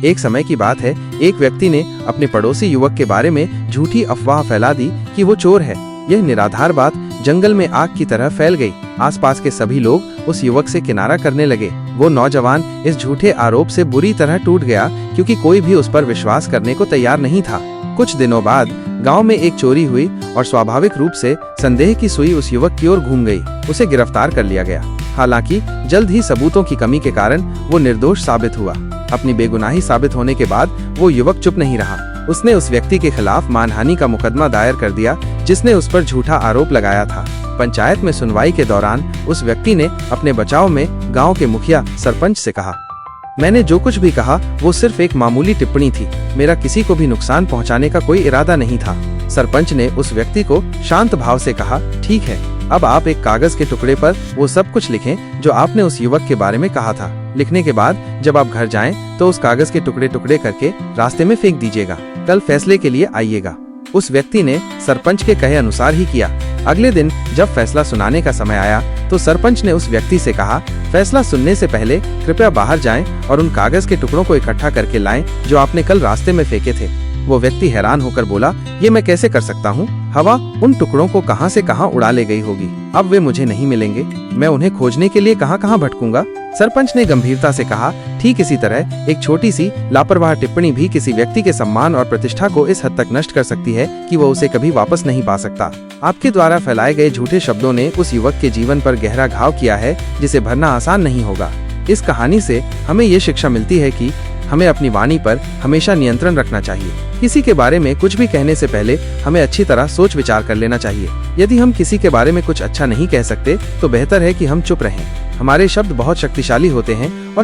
एक समय की बात है, एक व्यक्ति ने अपने पड़ोसी युवक के बारे में झूठी अफवाह फैला दी कि वो चोर है। यह निराधार बात जंगल में आग की तरह फैल गई। आसपास के सभी लोग उस युवक से किनारा करने लगे। वो नौजवान इस झूठे आरोप से बुरी तरह टूट गया, क्योंकि कोई भी उस पर विश्वास करने को तैयार नहीं था। कुछ दिनों बाद गांव में एक चोरी हुई और स्वाभाविक रूप से संदेह की सुई उस युवक की ओर घूम गई। उसे गिरफ्तार कर लिया गया। हालांकि जल्द ही सबूतों की कमी के कारण वो निर्दोष साबित हुआ। अपनी बेगुनाही साबित होने के बाद वो युवक चुप नहीं रहा। उसने उस व्यक्ति के खिलाफ मानहानि का मुकदमा दायर कर दिया जिसने उस पर झूठा आरोप लगाया था। पंचायत में सुनवाई के दौरान उस व्यक्ति ने अपने बचाव में गांव के मुखिया सरपंच से कहा, मैंने जो कुछ भी कहा वो सिर्फ एक मामूली टिप्पणी थी। मेरा किसी को भी नुकसान पहुंचाने का कोई इरादा नहीं था। सरपंच ने उस व्यक्ति को शांत भाव से कहा, ठीक है, अब आप एक कागज के टुकड़े पर वो सब कुछ लिखें जो आपने उस युवक के बारे में कहा था। लिखने के बाद जब आप घर जाएं तो उस कागज के टुकड़े टुकड़े करके रास्ते में फेंक दीजिएगा। कल फैसले के लिए आइएगा। उस व्यक्ति ने सरपंच के कहे अनुसार ही किया। अगले दिन जब फैसला सुनाने का समय आया तो सरपंच ने उस व्यक्ति से कहा, फैसला सुनने से पहले कृपया बाहर जाएं और उन कागज के टुकड़ों को इकट्ठा करके लाएं जो आपने कल रास्ते में फेंके थे। वो व्यक्ति हैरान होकर बोला, ये मैं कैसे कर सकता हूँ? हवा उन टुकड़ों को कहां से कहां उड़ा ले गई होगी। अब वे मुझे नहीं मिलेंगे। मैं उन्हें खोजने के लिए कहां कहां भटकूंगा। सरपंच ने गंभीरता से कहा, ठीक इसी तरह एक छोटी सी लापरवाह टिप्पणी भी किसी व्यक्ति के सम्मान और प्रतिष्ठा को इस हद तक नष्ट कर सकती है कि वो उसे कभी वापस नहीं पा सकता। आपके द्वारा फैलाए गए झूठे शब्दों ने उस युवक के जीवन पर गहरा घाव किया है जिसे भरना आसान नहीं होगा। इस कहानी से हमें ये शिक्षा मिलती है कि हमें अपनी वाणी पर हमेशा नियंत्रण रखना चाहिए। किसी के बारे में कुछ भी कहने से पहले हमें अच्छी तरह सोच विचार कर लेना चाहिए। यदि हम किसी के बारे में कुछ अच्छा नहीं कह सकते तो बेहतर है कि हम चुप रहें। हमारे शब्द बहुत शक्तिशाली होते हैं